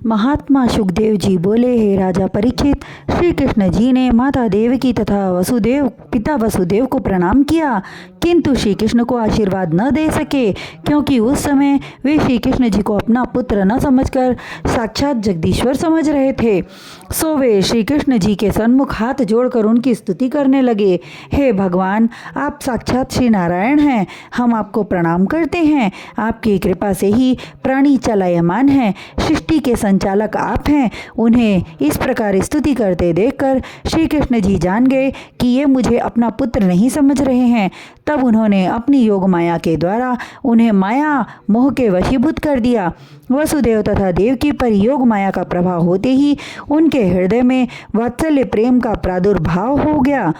महात्मा सुखदेव जी बोले, हे राजा परीक्षित, श्री कृष्ण जी ने माता देवकी तथा पिता वसुदेव को प्रणाम किया, किंतु श्री कृष्ण को आशीर्वाद न दे सके, क्योंकि उस समय वे श्री कृष्ण जी को अपना पुत्र न समझकर साक्षात जगदीश्वर समझ रहे थे। सो वे श्री कृष्ण जी के सन्मुख हाथ जोड़कर उनकी स्तुति करने लगे। हे भगवान, आप साक्षात श्री नारायण हैं, हम आपको प्रणाम करते हैं। आपकी कृपा से ही प्राणी चलायमान हैं, सृष्टि के संचालक आप हैं। उन्हें इस प्रकार स्तुति करते देखकर श्री कृष्ण जी जान गए कि ये मुझे अपना पुत्र नहीं समझ रहे हैं। तब उन्होंने अपनी योग माया के द्वारा उन्हें माया मोह के वशीभूत कर दिया। वसुदेव तथा देवकी पर योग माया का प्रभाव होते ही उनके हृदय में वात्सल्य प्रेम का प्रादुर्भाव हो गया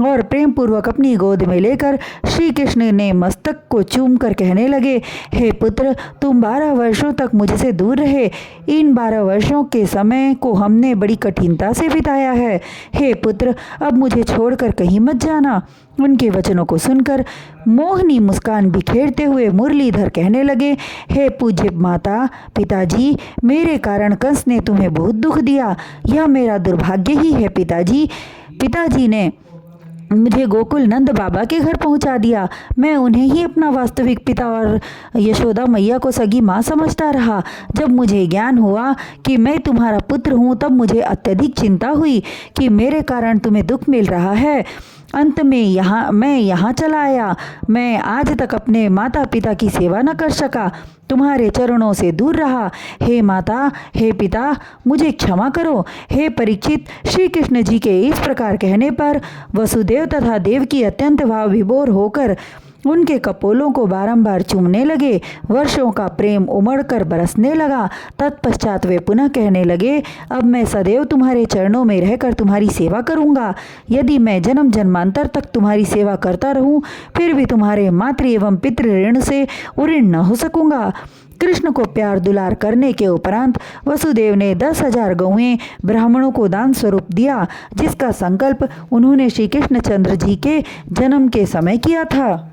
और प्रेम पूर्वक अपनी गोद में लेकर श्री कृष्ण ने मस्तक को चूम कर कहने लगे, हे पुत्र, तुम 12 वर्षों तक मुझसे दूर रहे। इन 12 वर्षों के समय को हमने बड़ी कठिनता से बिताया है। हे पुत्र, अब मुझे छोड़कर कहीं मत जाना। उनके वचनों को सुनकर मोहनी मुस्कान बिखेरते हुए मुरलीधर कहने लगे, हे पूज्य माता पिताजी, मेरे कारण कंस ने तुम्हें बहुत दुख दिया। यह मेरा दुर्भाग्य ही है पिताजी। पिताजी ने मुझे गोकुल नंद बाबा के घर पहुंचा दिया। मैं उन्हें ही अपना वास्तविक पिता और यशोदा मैया को सगी माँ समझता रहा। जब मुझे ज्ञान हुआ कि मैं तुम्हारा पुत्र हूँ, तब मुझे अत्यधिक चिंता हुई कि मेरे कारण तुम्हें दुख मिल रहा है। अंत में मैं यहाँ चला आया। मैं आज तक अपने माता पिता की सेवा न कर सका, तुम्हारे चरणों से दूर रहा। हे माता, हे पिता, मुझे क्षमा करो। हे परीक्षित, श्री कृष्ण जी के इस प्रकार कहने पर वसुदेव तथा देवकी अत्यंत भाव विभोर होकर उनके कपोलों को बारंबार चूमने लगे। वर्षों का प्रेम उमड़कर बरसने लगा। तत्पश्चात वे पुनः कहने लगे, अब मैं सदैव तुम्हारे चरणों में रहकर तुम्हारी सेवा करूंगा। यदि मैं जन्म जन्मांतर तक तुम्हारी सेवा करता रहूं, फिर भी तुम्हारे मातृ एवं पितृ ऋण से उऋण न हो सकूंगा। कृष्ण को प्यार दुलार करने के उपरांत वसुदेव ने 10,000 गौएं ब्राह्मणों को दान स्वरूप दिया, जिसका संकल्प उन्होंने श्री कृष्णचंद्र जी के जन्म के समय किया था।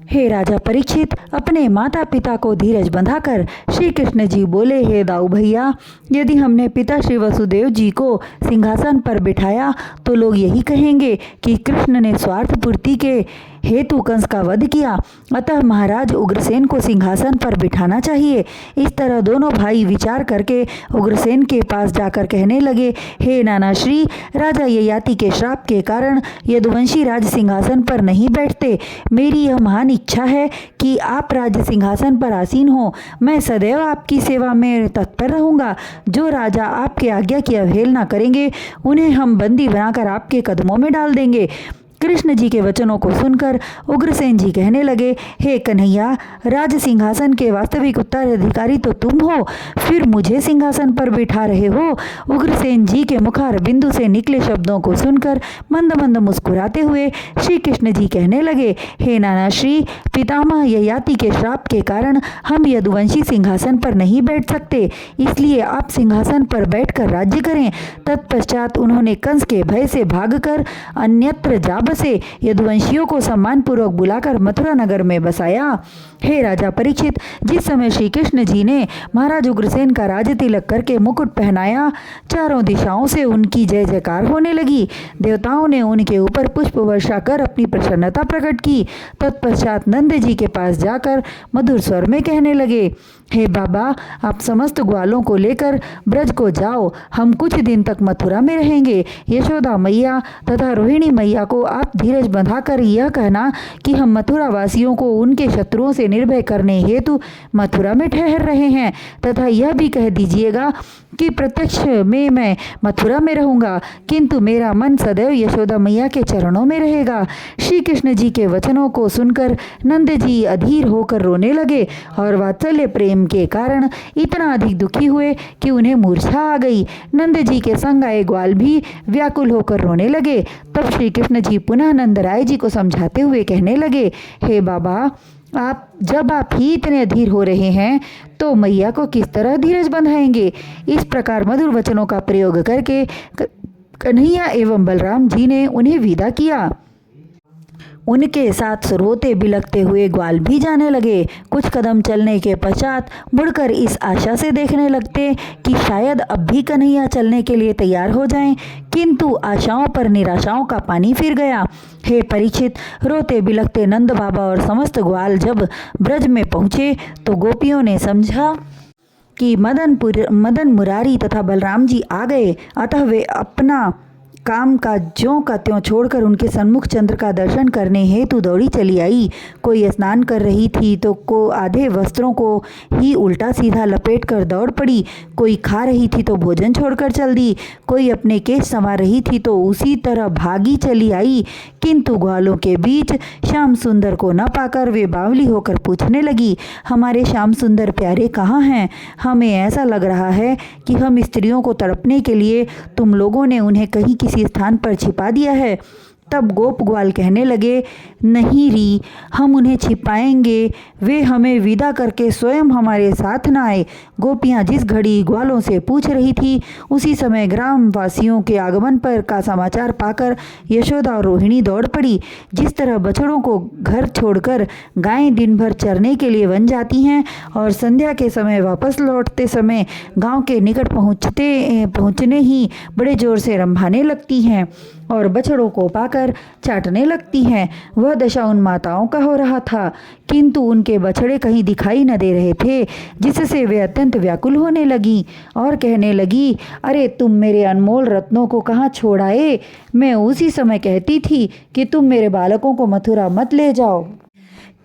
हे राजा परीक्षित, अपने माता पिता को धीरज बंधाकर श्री कृष्ण जी बोले, हे दाऊ भैया, यदि हमने पिता श्री वसुदेव जी को सिंहासन पर बिठाया तो लोग यही कहेंगे कि कृष्ण ने स्वार्थ पूर्ति के हेतु कंस का वध किया। अतः महाराज उग्रसेन को सिंहासन पर बिठाना चाहिए। इस तरह दोनों भाई विचार करके उग्रसेन के पास जाकर कहने लगे, हे नाना श्री, राजा ययाति के श्राप के कारण यदुवंशी राज सिंहासन पर नहीं बैठते। मेरी यह महान इच्छा है कि आप राज्य सिंहासन पर आसीन हो। मैं सदैव आपकी सेवा में तत्पर रहूंगा। जो राजा आपके आज्ञा की अवहेलना करेंगे, उन्हें हम बंदी बनाकर आपके कदमों में डाल देंगे। कृष्ण जी के वचनों को सुनकर उग्रसेन जी कहने लगे, हे कन्हैया, राज सिंहासन के वास्तविक उत्तराधिकारी तो तुम हो, फिर मुझे सिंहासन पर बिठा रहे हो। उग्रसेन जी के मुखार बिंदु से निकले शब्दों को सुनकर मंद मंद मुस्कुराते हुए श्री कृष्ण जी कहने लगे, हे नाना श्री, पितामह ययाति के श्राप के कारण हम यदुवंशी सिंहासन पर नहीं बैठ सकते, इसलिए आप सिंहासन पर बैठकर राज्य करें। तत्पश्चात उन्होंने कंस के भय से भागकर अन्यत्र जा बसे। यदुवंशियों को सम्मानपूर्वक बुलाकर मथुरा नगर में बसाया। हे राजा परीक्षित, जिस समय श्री कृष्ण जी ने महाराज उग्रसेन का राज तिलक करके मुकुट पहनाया, चारों दिशाओं से उनकी जय जयकार होने लगी। देवताओं ने उनके ऊपर पुष्प वर्षा कर अपनी प्रसन्नता प्रकट की। तत्पश्चात नंद जी के पास जाकर मधुर स्वर में कहने लगे, हे बाबा, आप समस्त ग्वालों को लेकर ब्रज को जाओ। हम कुछ दिन तक मथुरा में रहेंगे। यशोदा मैया तथा रोहिणी मैया को आप धीरज बंधाकर यह कहना कि हम मथुरा वासियों को उनके शत्रुओं से निर्भय करने हेतु मथुरा में ठहर रहे हैं, तथा यह भी कह दीजिएगा कि प्रत्यक्ष में मैं मथुरा में रहूंगा, किंतु मेरा मन सदैव यशोदा मैया के चरणों में रहेगा। श्री कृष्ण जी के वचनों को सुनकर नंद जी अधीर होकर रोने लगे और वात्सल्य प्रेम के कारण इतना अधिक दुखी हुए कि उन्हें मूर्छा आ गई। नंद जी के संग आए ग्वाल भी व्याकुल होकर रोने लगे। तब श्री कृष्ण जी पुनः नंदराय जी को समझाते हुए कहने लगे, हे बाबा, जब आप ही इतने अधीर हो रहे हैं तो मैया को किस तरह धीरज बंधाएंगे। इस प्रकार मधुर वचनों का प्रयोग करके कन्हैया एवं बलराम जी ने उन्हें विदा किया। उनके साथ रोते बिलखते हुए ग्वाल भी जाने लगे। कुछ कदम चलने के पश्चात मुड़कर इस आशा से देखने लगते कि शायद अब भी कन्हैया चलने के लिए तैयार हो जाएं, किंतु आशाओं पर निराशाओं का पानी फिर गया। हे परीक्षित, रोते बिलखते नंद बाबा और समस्त ग्वाल जब ब्रज में पहुँचे तो गोपियों ने समझा कि मदन मुरारी तथा बलराम जी आ गए, अतः वे अपना काम का ज्यों का त्यों छोड़कर उनके सन्मुख चंद्र का दर्शन करने हेतु दौड़ी चली आई। कोई स्नान कर रही थी तो को आधे वस्त्रों को ही उल्टा सीधा लपेट कर दौड़ पड़ी, कोई खा रही थी तो भोजन छोड़कर चल दी, कोई अपने केश संवार रही थी तो उसी तरह भागी चली आई। किंतु ग्वालों के बीच श्याम सुंदर को न पाकर वे बावली होकर पूछने लगी, हमारे श्याम सुंदर प्यारे कहाँ हैं? हमें ऐसा लग रहा है कि हम स्त्रियों को तड़पने के लिए तुम लोगों ने उन्हें कहीं किसी स्थान पर छिपा दिया है। तब गोप ग्वाल कहने लगे, नहीं री, हम उन्हें छिपाएंगे, वे हमें विदा करके स्वयं हमारे साथ न आए। गोपियाँ जिस घड़ी ग्वालों से पूछ रही थी, उसी समय ग्राम वासियों के आगमन पर का समाचार पाकर यशोदा और रोहिणी दौड़ पड़ी। जिस तरह बछड़ों को घर छोड़कर गायें दिन भर चरने के लिए वन जाती हैं और संध्या के समय वापस लौटते समय गांव के निकट पहुँचने ही बड़े जोर से रंभाने लगती हैं और बछड़ों को पाकर चाटने लगती हैं, वह दशा उन माताओं का हो रहा था। किंतु उनके बछड़े कहीं दिखाई न दे रहे थे, जिससे वे अत्यंत व्याकुल होने लगी और कहने लगी, अरे तुम मेरे अनमोल रत्नों को कहाँ छोड़ आए? मैं उसी समय कहती थी कि तुम मेरे बालकों को मथुरा मत ले जाओ,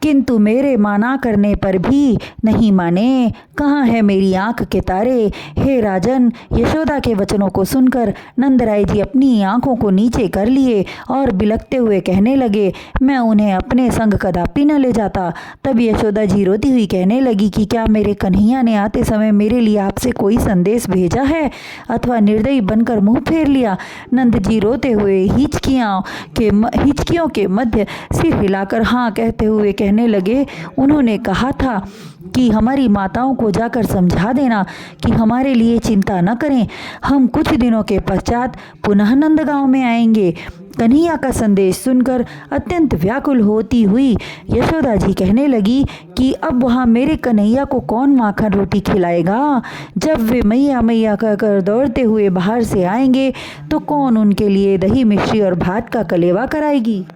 किंतु मेरे माना करने पर भी नहीं माने। कहाँ है मेरी आंख के तारे? हे राजन, यशोदा के वचनों को सुनकर नंदराय जी अपनी आंखों को नीचे कर लिए और बिलखते हुए कहने लगे, मैं उन्हें अपने संग कदापि न ले जाता। तब यशोदा जी रोती हुई कहने लगी कि क्या मेरे कन्हैया ने आते समय मेरे लिए आपसे कोई संदेश भेजा है अथवा निर्दयी बनकर मुंह फेर लिया? नंद जी रोते हुए हिचकियों के मध्य सिर हिलाकर हाँ कहते हुए कहने लगे, उन्होंने कहा था कि हमारी माताओं को जाकर समझा देना कि हमारे लिए चिंता न करें, हम कुछ दिनों के पश्चात पुनः नंदगांव में आएंगे। कन्हैया का संदेश सुनकर अत्यंत व्याकुल होती हुई यशोदा जी कहने लगी कि अब वहाँ मेरे कन्हैया को कौन माखन रोटी खिलाएगा? जब वे मैया मैया कहकर दौड़ते हुए बाहर से आएंगे तो कौन उनके लिए दही मिश्री और भात का कलेवा कराएगी?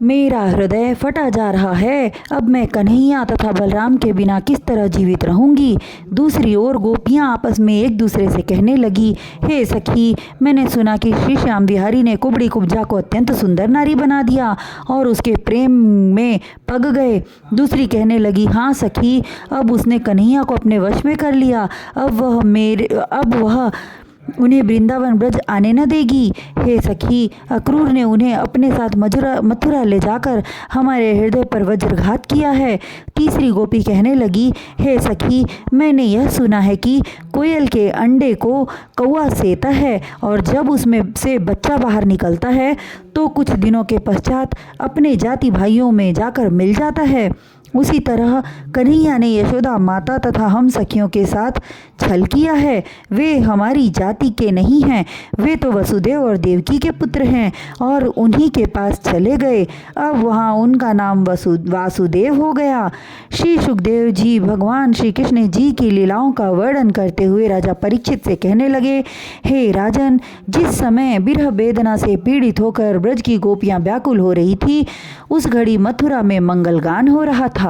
मेरा हृदय फटा जा रहा है। अब मैं कन्हैया तथा बलराम के बिना किस तरह जीवित रहूंगी? दूसरी ओर गोपियां आपस में एक दूसरे से कहने लगी, हे सखी, मैंने सुना कि श्री श्याम बिहारी ने कुबड़ी कुब्जा को अत्यंत सुंदर नारी बना दिया और उसके प्रेम में पग गए। दूसरी कहने लगी, हाँ सखी, अब उसने कन्हैया को अपने वश में कर लिया, अब वह उन्हें वृंदावन ब्रज आने न देगी। हे सखी, अक्रूर ने उन्हें अपने साथ मथुरा ले जाकर हमारे हृदय पर वज्रघात किया है। तीसरी गोपी कहने लगी, हे सखी, मैंने यह सुना है कि कोयल के अंडे को कौआ सेता है और जब उसमें से बच्चा बाहर निकलता है तो कुछ दिनों के पश्चात अपने जाति भाइयों में जाकर मिल जाता है। उसी तरह कन्हैया ने यशोदा माता तथा हम सखियों के साथ छल किया है। वे हमारी जाति के नहीं हैं, वे तो वसुदेव और देवकी के पुत्र हैं और उन्हीं के पास चले गए। अब वहाँ उनका नाम वासुदेव हो गया। श्री सुखदेव जी भगवान श्री कृष्ण जी की लीलाओं का वर्णन करते हुए राजा परीक्षित से कहने लगे, हे राजन, जिस समय विरह वेदना से पीड़ित होकर ब्रज की गोपियाँ व्याकुल हो रही थी, उस घड़ी मथुरा में मंगल गान हो रहा था।